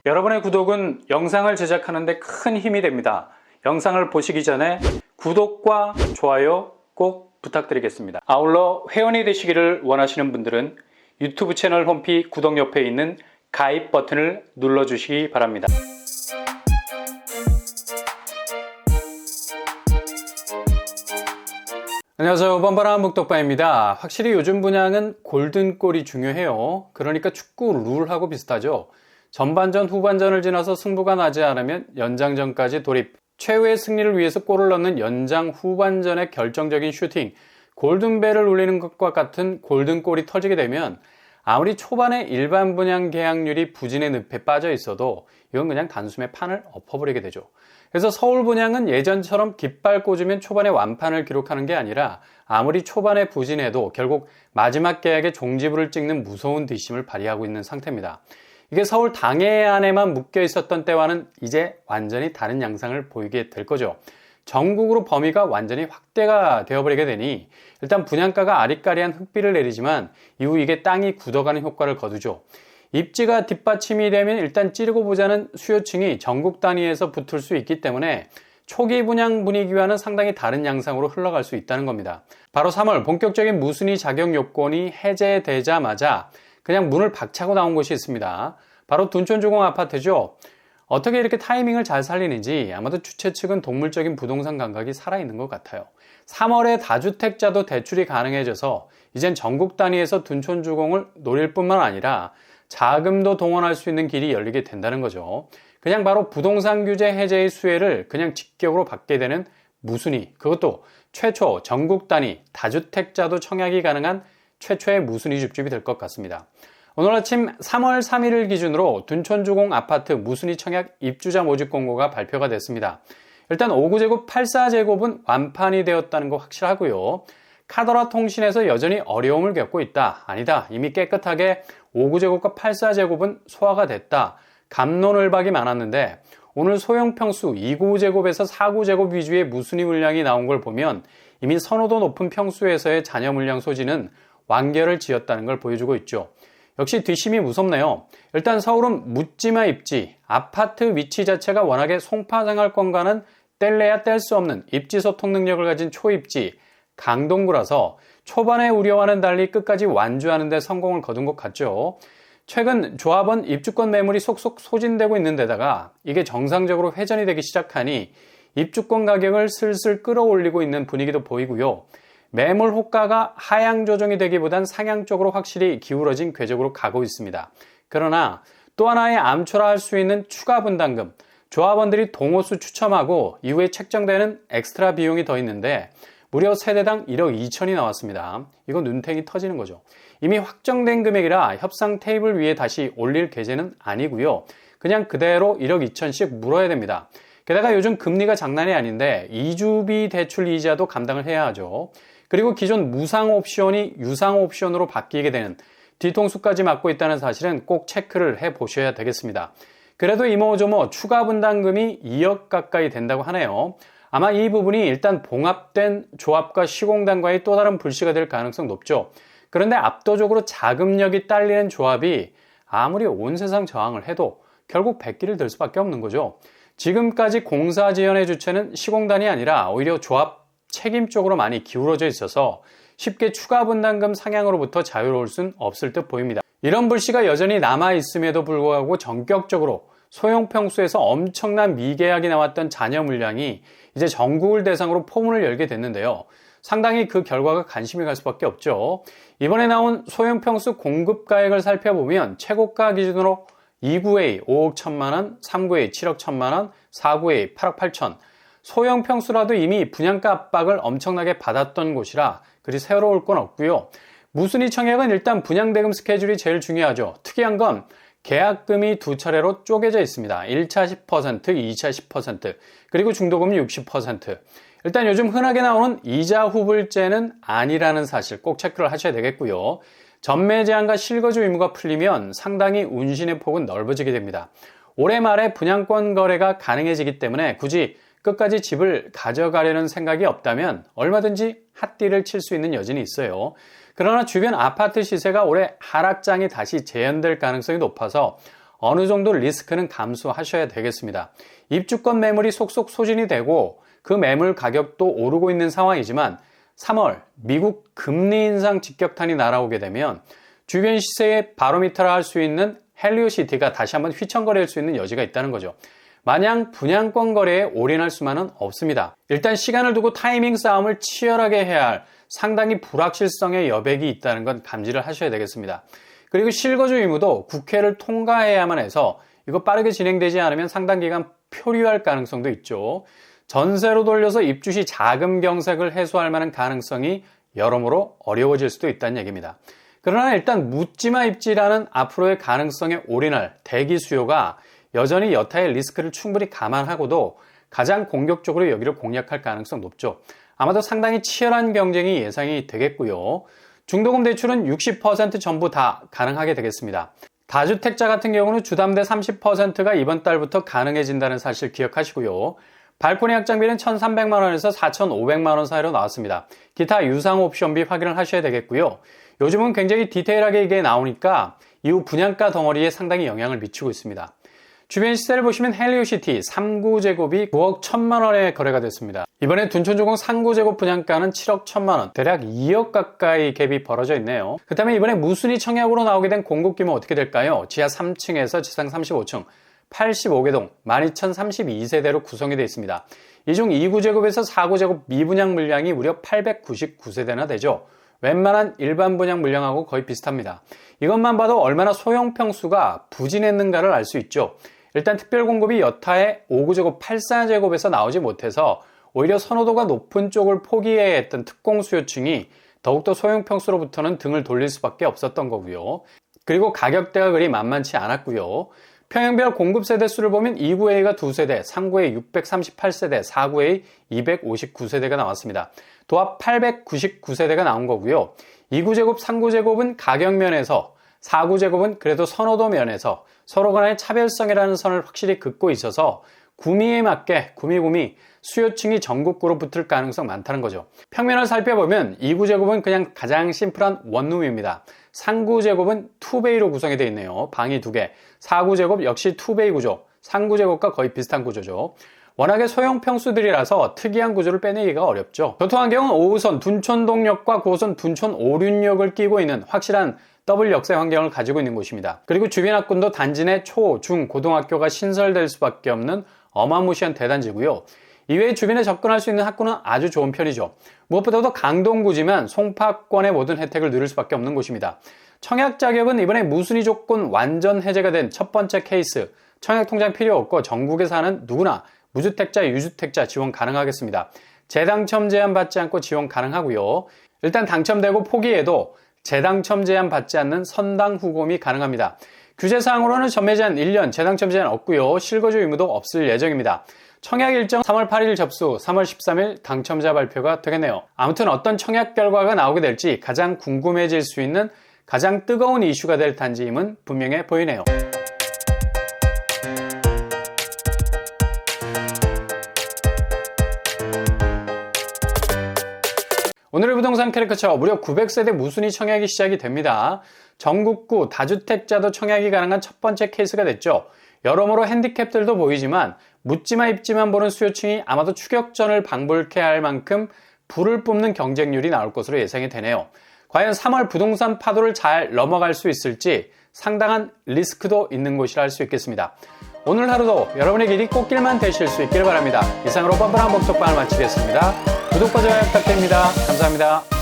여러분의 구독은 영상을 제작하는 데 큰 힘이 됩니다. 영상을 보시기 전에 구독과 좋아요 꼭 부탁드리겠습니다. 아울러 회원이 되시기를 원하시는 분들은 유튜브 채널 홈피 구독 옆에 있는 가입 버튼을 눌러주시기 바랍니다. 안녕하세요. 뻔뻔한 묵독바입니다. 확실히 요즘 분양은 골든골이 중요해요. 그러니까 축구 룰하고 비슷하죠. 전반전, 후반전을 지나서 승부가 나지 않으면 연장전까지 돌입. 최후의 승리를 위해서 골을 넣는 연장 후반전의 결정적인 슈팅, 골든벨을 울리는 것과 같은 골든골이 터지게 되면 아무리 초반에 일반 분양 계약률이 부진의 늪에 빠져 있어도 이건 그냥 단숨에 판을 엎어버리게 되죠. 그래서 서울 분양은 예전처럼 깃발 꽂으면 초반에 완판을 기록하는 게 아니라 아무리 초반에 부진해도 결국 마지막 계약에 종지부를 찍는 무서운 뒷심을 발휘하고 있는 상태입니다. 이게 서울 당해 안에만 묶여 있었던 때와는 이제 완전히 다른 양상을 보이게 될 거죠. 전국으로 범위가 완전히 확대가 되어버리게 되니 일단 분양가가 아리까리한 흙비를 내리지만 이후 이게 땅이 굳어가는 효과를 거두죠. 입지가 뒷받침이 되면 일단 찌르고 보자는 수요층이 전국 단위에서 붙을 수 있기 때문에 초기 분양 분위기와는 상당히 다른 양상으로 흘러갈 수 있다는 겁니다. 바로 3월 본격적인 무순위 자격 요건이 해제되자마자 그냥 문을 박차고 나온 곳이 있습니다. 바로 둔촌주공 아파트죠. 어떻게 이렇게 타이밍을 잘 살리는지 아마도 주최 측은 동물적인 부동산 감각이 살아있는 것 같아요. 3월에 다주택자도 대출이 가능해져서 이젠 전국 단위에서 둔촌주공을 노릴 뿐만 아니라 자금도 동원할 수 있는 길이 열리게 된다는 거죠. 그냥 바로 부동산 규제 해제의 수혜를 그냥 직격으로 받게 되는 무순위, 그것도 최초 전국 단위 다주택자도 청약이 가능한 최초의 무순위 줍줍이 될 것 같습니다. 오늘 아침 3월 3일을 기준으로 둔촌주공 아파트 무순위 청약 입주자 모집 공고가 발표가 됐습니다. 일단 59제곱 84제곱은 완판이 되었다는 거 확실하고요. 카더라 통신에서 여전히 어려움을 겪고 있다. 아니다. 이미 깨끗하게 59제곱과 84제곱은 소화가 됐다. 갑론을박이 많았는데 오늘 소형평수 29제곱에서 49제곱 위주의 무순위 물량이 나온 걸 보면 이미 선호도 높은 평수에서의 잔여 물량 소지는 완결을 지었다는 걸 보여주고 있죠. 역시 뒷심이 무섭네요. 일단 서울은 묻지마 입지, 아파트 위치 자체가 워낙에 송파생활권과는 뗄래야 뗄 수 없는 입지 소통 능력을 가진 초입지, 강동구라서 초반의 우려와는 달리 끝까지 완주하는 데 성공을 거둔 것 같죠. 최근 조합원 입주권 매물이 속속 소진되고 있는 데다가 이게 정상적으로 회전이 되기 시작하니 입주권 가격을 슬슬 끌어올리고 있는 분위기도 보이고요. 매물 호가가 하향 조정이 되기보단 상향 쪽으로 확실히 기울어진 궤적으로 가고 있습니다. 그러나 또 하나의 암초라 할 수 있는 추가 분담금, 조합원들이 동호수 추첨하고 이후에 책정되는 엑스트라 비용이 더 있는데 무려 세대당 1억 2천이 나왔습니다. 이거 눈탱이 터지는 거죠. 이미 확정된 금액이라 협상 테이블 위에 다시 올릴 계제는 아니고요. 그냥 그대로 1억 2천씩 물어야 됩니다. 게다가 요즘 금리가 장난이 아닌데 이주비 대출 이자도 감당을 해야 하죠. 그리고 기존 무상 옵션이 유상 옵션으로 바뀌게 되는 뒤통수까지 맞고 있다는 사실은 꼭 체크를 해보셔야 되겠습니다. 그래도 이모저모 추가 분담금이 2억 가까이 된다고 하네요. 아마 이 부분이 일단 봉합된 조합과 시공단과의 또 다른 불씨가 될 가능성 높죠. 그런데 압도적으로 자금력이 딸리는 조합이 아무리 온 세상 저항을 해도 결국 백기를 들 수밖에 없는 거죠. 지금까지 공사 지연의 주체는 시공단이 아니라 오히려 조합 책임 쪽으로 많이 기울어져 있어서 쉽게 추가 분담금 상향으로부터 자유로울 순 없을 듯 보입니다. 이런 불씨가 여전히 남아있음에도 불구하고 전격적으로 소형 평수에서 엄청난 미계약이 나왔던 잔여 물량이 이제 전국을 대상으로 포문을 열게 됐는데요. 상당히 그 결과가 관심이 갈 수밖에 없죠. 이번에 나온 소형 평수 공급 가액을 살펴보면 최고가 기준으로 2구A 5억 1천만원, 3구A 7억 1천만원, 4구A 8억 8천. 소형 평수라도 이미 분양가 압박을 엄청나게 받았던 곳이라 그리 새로울 건 없고요. 무순위 청약은 일단 분양대금 스케줄이 제일 중요하죠. 특이한 건 계약금이 두 차례로 쪼개져 있습니다. 1차 10%, 2차 10%, 그리고 중도금리 60%. 일단 요즘 흔하게 나오는 이자 후불제는 아니라는 사실 꼭 체크를 하셔야 되겠고요. 전매 제한과 실거주 의무가 풀리면 상당히 운신의 폭은 넓어지게 됩니다. 올해 말에 분양권 거래가 가능해지기 때문에 굳이 끝까지 집을 가져가려는 생각이 없다면 얼마든지 핫딜을 칠 수 있는 여진이 있어요. 그러나 주변 아파트 시세가 올해 하락장이 다시 재현될 가능성이 높아서 어느 정도 리스크는 감수하셔야 되겠습니다. 입주권 매물이 속속 소진이 되고 그 매물 가격도 오르고 있는 상황이지만 3월 미국 금리 인상 직격탄이 날아오게 되면 주변 시세의 바로미터라 할 수 있는 헬리오시티가 다시 한번 휘청거릴 수 있는 여지가 있다는 거죠. 마냥 분양권 거래에 올인할 수만은 없습니다. 일단 시간을 두고 타이밍 싸움을 치열하게 해야 할 상당히 불확실성의 여백이 있다는 건 감지를 하셔야 되겠습니다. 그리고 실거주 의무도 국회를 통과해야만 해서 이거 빠르게 진행되지 않으면 상당 기간 표류할 가능성도 있죠. 전세로 돌려서 입주 시 자금 경색을 해소할 만한 가능성이 여러모로 어려워질 수도 있다는 얘기입니다. 그러나 일단 묻지마 입지라는 앞으로의 가능성에 올인할 대기 수요가 여전히 여타의 리스크를 충분히 감안하고도 가장 공격적으로 여기를 공략할 가능성 높죠. 아마도 상당히 치열한 경쟁이 예상이 되겠고요. 중도금 대출은 60% 전부 다 가능하게 되겠습니다. 다주택자 같은 경우는 주담대 30%가 이번 달부터 가능해진다는 사실 기억하시고요. 발코니 확장비는 1,300만원에서 4,500만원 사이로 나왔습니다. 기타 유상 옵션비 확인을 하셔야 되겠고요. 요즘은 굉장히 디테일하게 이게 나오니까 이후 분양가 덩어리에 상당히 영향을 미치고 있습니다. 주변 시세를 보시면 헬리오시티 3구제곱이 9억 1천만원에 거래가 됐습니다. 이번에 둔촌주공 3구제곱 분양가는 7억 1천만원, 대략 2억 가까이 갭이 벌어져 있네요. 그 다음에 이번에 무순위 청약으로 나오게 된 공급 규모 어떻게 될까요? 지하 3층에서 지상 35층, 85개 동, 12,032세대로 구성이 되어 있습니다. 이 중 2구제곱에서 4구제곱 미분양 물량이 무려 899세대나 되죠. 웬만한 일반 분양 물량하고 거의 비슷합니다. 이것만 봐도 얼마나 소형 평수가 부진했는가를 알 수 있죠. 일단 특별 공급이 여타의 5구제곱, 84제곱에서 나오지 못해서 오히려 선호도가 높은 쪽을 포기해야 했던 특공 수요층이 더욱더 소형 평수로부터는 등을 돌릴 수밖에 없었던 거고요. 그리고 가격대가 그리 만만치 않았고요. 평형별 공급 세대수를 보면 2구A가 2세대, 3구A 638세대, 4구A 259세대가 나왔습니다. 도합 899세대가 나온 거고요. 2구제곱, 3구제곱은 가격 면에서, 4구제곱은 그래도 선호도 면에서 서로 간의 차별성이라는 선을 확실히 긋고 있어서 구미에 맞게 구미 수요층이 전국구로 붙을 가능성 많다는 거죠. 평면을 살펴보면 2구제곱은 그냥 가장 심플한 원룸입니다. 3구제곱은 2베이로 구성이 되어 있네요. 방이 2개. 4구제곱 역시 2베이 구조. 3구제곱과 거의 비슷한 구조죠. 워낙에 소형 평수들이라서 특이한 구조를 빼내기가 어렵죠. 교통환경은 5호선 둔촌동역과 9호선 둔촌 오륜역을 끼고 있는 확실한 더블 역세 환경을 가지고 있는 곳입니다. 그리고 주변 학군도 단지 내 초, 중, 고등학교가 신설될 수밖에 없는 어마무시한 대단지고요. 이외에 주변에 접근할 수 있는 학군은 아주 좋은 편이죠. 무엇보다도 강동구지만 송파권의 모든 혜택을 누릴 수밖에 없는 곳입니다. 청약 자격은 이번에 무순위 조건 완전 해제가 된 첫 번째 케이스. 청약 통장 필요 없고 전국에 사는 누구나 무주택자, 유주택자 지원 가능하겠습니다. 재당첨 제한 받지 않고 지원 가능하고요. 일단 당첨되고 포기해도 재당첨 제한 받지 않는 선당 후공이 가능합니다. 규제사항으로는 전매 제한 1년, 재당첨 제한 없고요. 실거주 의무도 없을 예정입니다. 청약 일정 3월 8일 접수, 3월 13일 당첨자 발표가 되겠네요. 아무튼 어떤 청약 결과가 나오게 될지 가장 궁금해질 수 있는 가장 뜨거운 이슈가 될 단지임은 분명해 보이네요. 오늘의 부동산 캐리커처 무려 900세대 무순위 청약이 시작이 됩니다. 전국구 다주택자도 청약이 가능한 첫 번째 케이스가 됐죠. 여러모로 핸디캡들도 보이지만 묻지마 입지만 보는 수요층이 아마도 추격전을 방불케 할 만큼 불을 뿜는 경쟁률이 나올 것으로 예상이 되네요. 과연 3월 부동산 파도를 잘 넘어갈 수 있을지 상당한 리스크도 있는 곳이라 할 수 있겠습니다. 오늘 하루도 여러분의 길이 꽃길만 되실 수 있길 바랍니다. 이상으로 뻔뻔한 목적방을 마치겠습니다. 구독과 좋아요 부탁드립니다. 감사합니다.